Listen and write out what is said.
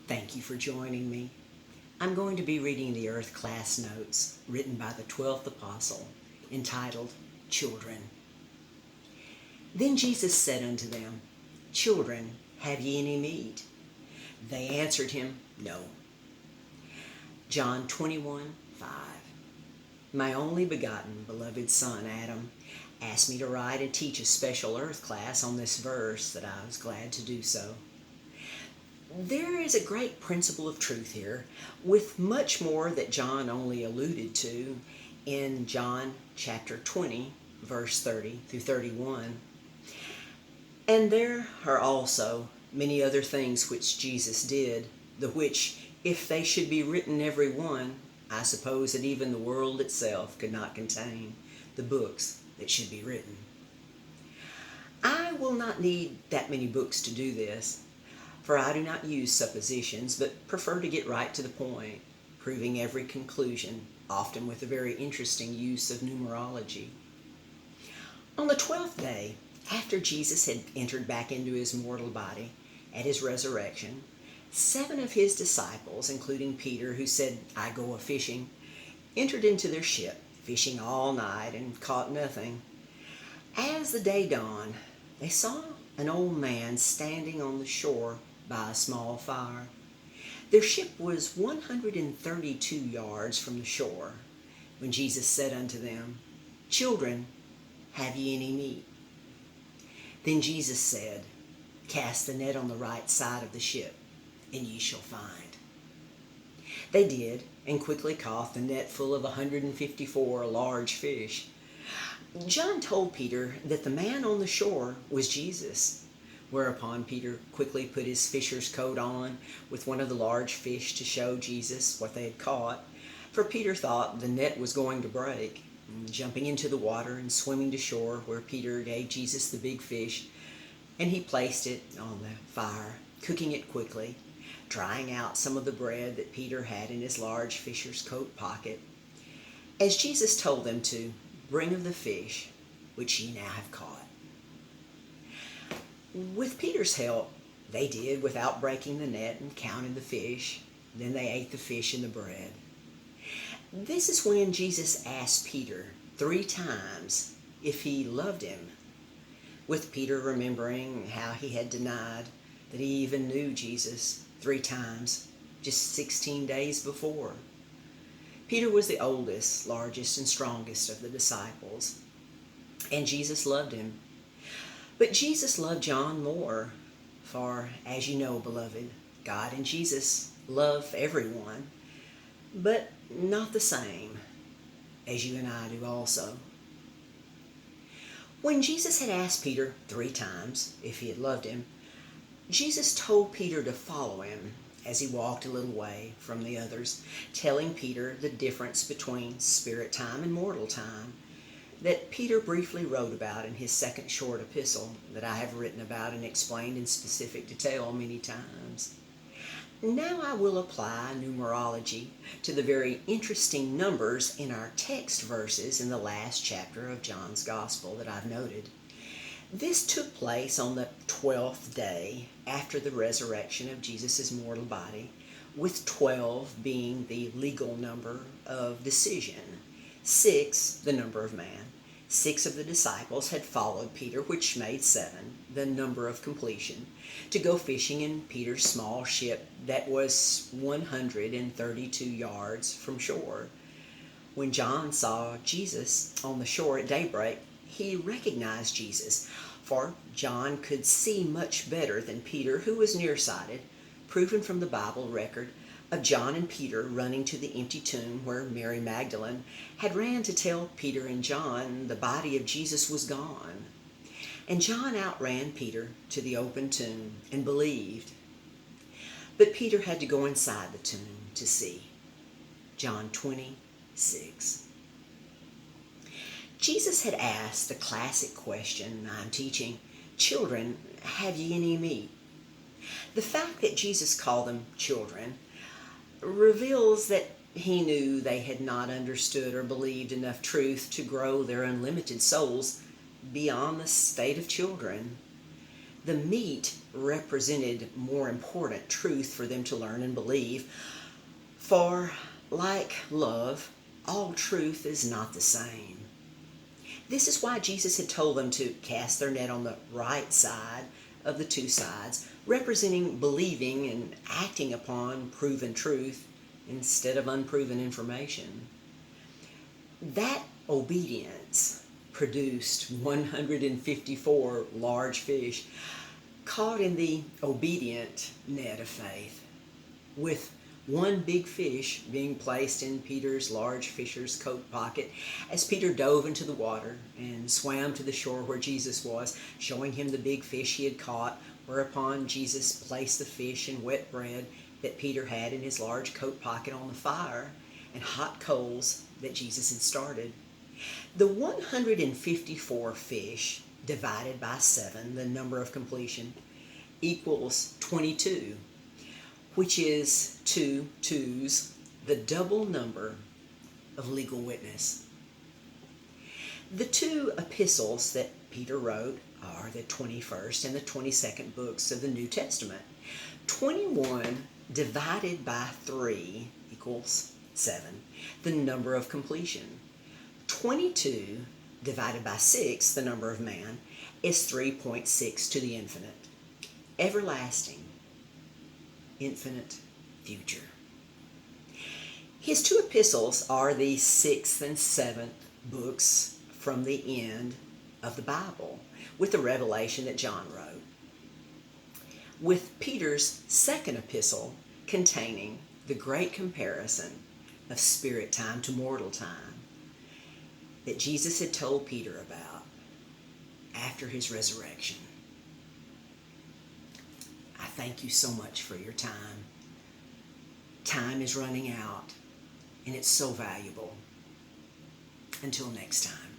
Thank you for joining me. I'm going to be reading the Earth Class Notes written by the 12th Apostle, entitled Children. Then Jesus said unto them, Children, have ye any meat? They answered him, No. John 21:5. My only begotten, beloved son, Adam, asked me to write and teach a special Earth class on this verse that I was glad to do so. There is a great principle of truth here, with much more that John only alluded to in John chapter 20, verse 30 through 31. And there are also many other things which Jesus did, the which, if they should be written every one, I suppose that even the world itself could not contain the books that should be written. I will not need that many books to do this, for I do not use suppositions, but prefer to get right to the point, proving every conclusion, often with a very interesting use of numerology. On the 12th day, after Jesus had entered back into his mortal body at his resurrection, 7 of his disciples, including Peter, who said, I go a-fishing, entered into their ship, fishing all night and caught nothing. As the day dawned, they saw an old man standing on the shore by a small fire. Their ship was 132 yards from the shore, when Jesus said unto them, Children, have ye any meat? Then Jesus said, Cast the net on the right side of the ship, and ye shall find. They did, and quickly caught the net full of 154 large fish. John told Peter that the man on the shore was Jesus, whereupon Peter quickly put his fisher's coat on with one of the large fish to show Jesus what they had caught, for Peter thought the net was going to break. Jumping into the water and swimming to shore, where Peter gave Jesus the big fish, and he placed it on the fire, cooking it quickly, drying out some of the bread that Peter had in his large fisher's coat pocket. As Jesus told them to, bring of the fish, which ye now have caught. With Peter's help, they did without breaking the net and counted the fish. Then they ate the fish and the bread. This is when Jesus asked Peter 3 times if he loved him, with Peter remembering how he had denied that he even knew Jesus 3 times just 16 days before. Peter was the oldest, largest, and strongest of the disciples, and Jesus loved him. But Jesus loved John more, for, as you know, beloved, God and Jesus love everyone, but not the same as you and I do also. When Jesus had asked Peter 3 times if he had loved him, Jesus told Peter to follow him as he walked a little way from the others, telling Peter the difference between spirit time and mortal time that Peter briefly wrote about in his second short epistle that I have written about and explained in specific detail many times. Now I will apply numerology to the very interesting numbers in our text verses in the last chapter of John's Gospel that I've noted. This took place on the 12th day after the resurrection of Jesus' mortal body, with 12 being the legal number of decision, 6 the number of man. 6 of the disciples had followed Peter, which made 7, the number of completion, to go fishing in Peter's small ship that was 132 yards from shore. When John saw Jesus on the shore at daybreak, he recognized Jesus, for John could see much better than Peter, who was nearsighted, proven from the Bible record of John and Peter running to the empty tomb where Mary Magdalene had ran to tell Peter and John the body of Jesus was gone. And John outran Peter to the open tomb and believed. But Peter had to go inside the tomb to see. John 20:6. Jesus had asked the classic question I'm teaching, Children, have ye any meat? The fact that Jesus called them children reveals that he knew they had not understood or believed enough truth to grow their unlimited souls beyond the state of children. The meat represented more important truth for them to learn and believe. For, like love, all truth is not the same. This is why Jesus had told them to cast their net on the right side of the two sides, representing believing and acting upon proven truth instead of unproven information. That obedience produced 154 large fish caught in the obedient net of faith, with one big fish being placed in Peter's large fisher's coat pocket as Peter dove into the water and swam to the shore where Jesus was, showing him the big fish he had caught, whereupon Jesus placed the fish and wet bread that Peter had in his large coat pocket on the fire and hot coals that Jesus had started. The 154 fish divided by 7, the number of completion, equals 22, which is 2 twos, the double number of legal witness. The 2 epistles that Peter wrote are the 21st and the 22nd books of the New Testament. 21 divided by 3 equals 7, the number of completion. 22 divided by 6, the number of man, is 3.6 to the infinite. Everlasting, infinite future. His 2 epistles are the 6th and 7th books from the end of the Bible, with the revelation that John wrote, with Peter's 2nd epistle containing the great comparison of spirit time to mortal time that Jesus had told Peter about after his resurrection. I thank you so much for your time. Time is running out, and it's so valuable. Until next time.